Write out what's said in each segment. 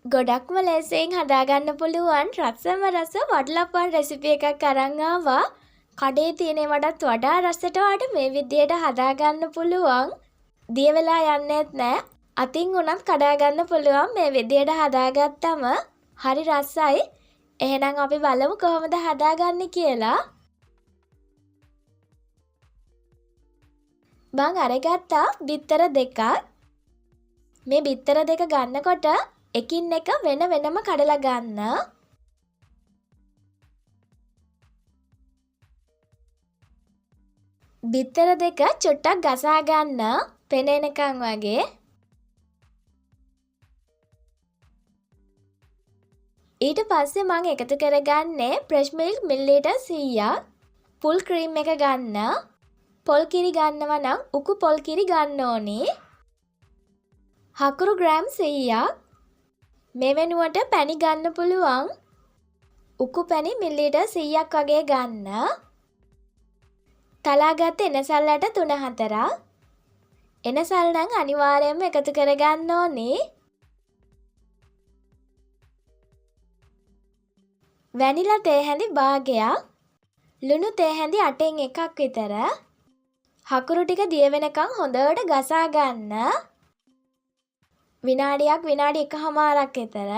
ගොඩක්ම ලේසියෙන් හදාගන්න පුළුවන් රසම රස වඩලප්පන් රෙසිපි එකක් අරන් ආවා. කඩේ තියෙනවටත් වඩා රසට ඔයාලට මේ විදියට හදාගන්න පුළුවන්. දිය වෙලා යන්නේත් නැහැ. අතින් උනත් කඩා ගන්න පුළුවන් මේ විදියට හදාගත්තම හරි රසයි. එහෙනම් අපි බලමු කොහොමද හදාගන්නේ කියලා. මං අරගත්තා බිත්තර දෙකක්. මේ බිත්තර දෙක ගන්නකොට එකින් එක වෙන වෙනම කඩලා ගන්න. බිත්තර දෙක චුට්ටක් ගසා ගන්න පෙනෙනකන් වගේ. ඊට පස්සේ මම එකතු කරගන්නේ fresh milk මිලිලීටර් 100ක්. full cream එක ගන්න. පොල් කිරි ගන්නවා නම් උකු පොල් කිරි ගන්න ඕනේ. හකුරු ග්‍රෑම් 100ක්. මේ වෙනුවට පැණි ගන්න පුළුවන්. උකු පැණි මිලිලීටර් 100ක් වගේ ගන්න. තලාගත්ත එනසල් ඇට 3-4ක්. එනසල් නම් අනිවාර්යයෙන්ම එකතු කරගන්න ඕනේ. වැනිලා තේ හැඳි භාගයක්. ලුණු තේ හැඳි 8න් එකක් විතර. හකුරු ටික දිය වෙනකන් හොඳට ගසා ගන්න. විනාඩියක් විනාඩි 1මාරක් විතර.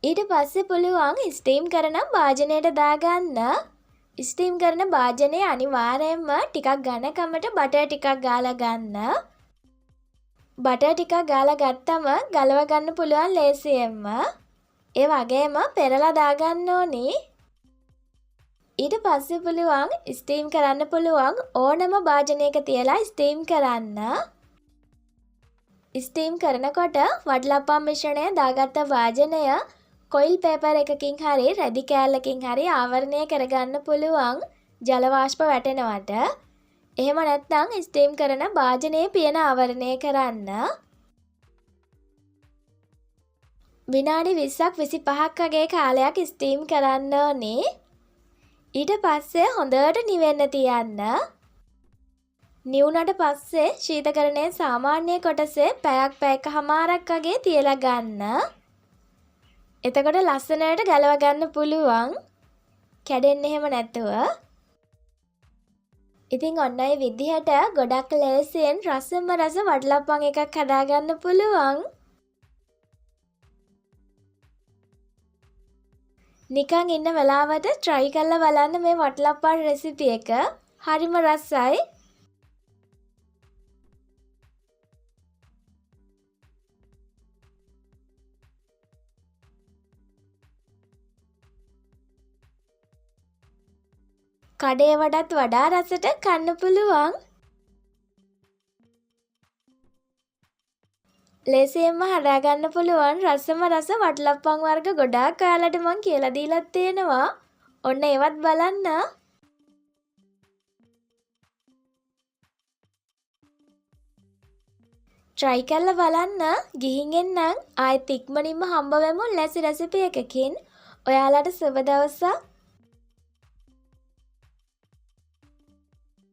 ඊට පස්සේ පුළුවන් ස්ටීම් කරන භාජනයට දාගන්න. ස්ටීම් කරන භාජනයේ අනිවාර්යයෙන්ම ටිකක් ඝනකමට බටර් ටිකක් ගාලා ගන්න. බටර් ටිකක් ගාලා ගත්තම ගලව ගන්න පුළුවන් ලේසියෙන්ම. ඒ වගේම පෙරලා දාගන්න ඕනේ. ඊට පස්සේ පුළුවන් ස්ටීම් කරන්න පුළුවන් ඕනම භාජනයක තියලා ස්ටීම් කරන්න. ස්ටීම් කරනකොට වඩලප්පම් මිශ්‍රණය දාගත්ත භාජනය කොයිල් පේපර් එකකින් හරි රෙදි කෑල්ලකින් හරි ආවරණය කරගන්න පුළුවන් ජල වාෂ්ප වැටෙනවට. එහෙම නැත්නම් ස්ටීම් කරන භාජනයේ පියන ආවරණය කරන්න. විනාඩි 20ක් 25ක් වගේ කාලයක් ස්ටීම් කරන්න ඕනේ. ඊට පස්සේ හොඳට නිවෙන්න තියන්න. නිවුනට පස්සේ ශීතකරණයේ සාමාන්‍ය කොටසේ පැයක් පැයකමාරක් වගේ තියලා ගන්න. එතකොට ලස්සනට ගලව ගන්න පුළුවන්. කැඩෙන්නේ එහෙම නැතුව. ඉතින් ඔන්න ඔය විදිහට ගොඩක් ලේසියෙන් රසම රස වඩලප්පන් එකක් හදාගන්න පුළුවන්. නිකන් ඉන්න වෙලාවට try කරලා බලන්න මේ වඩලප්පන් රෙසිපි එක. හරිම රසයි. කඩේ වඩාත් වඩා රසට කන්න පුළුවන්. ලේසියෙන්ම හදාගන්න පුළුවන් රසම රස වඩලප්පන් වර්ග ගොඩාක් ඔයාලට මම කියලා දීලා තියෙනවා. ඔන්න ඒවත් බලන්න. try කරලා බලන්න. ගිහින් එන්නම් ආයෙත් ඉක්මනින්ම හම්බ වෙමු ලැසි රෙසිපි එකකින්. ඔයාලට සුබ දවසක්.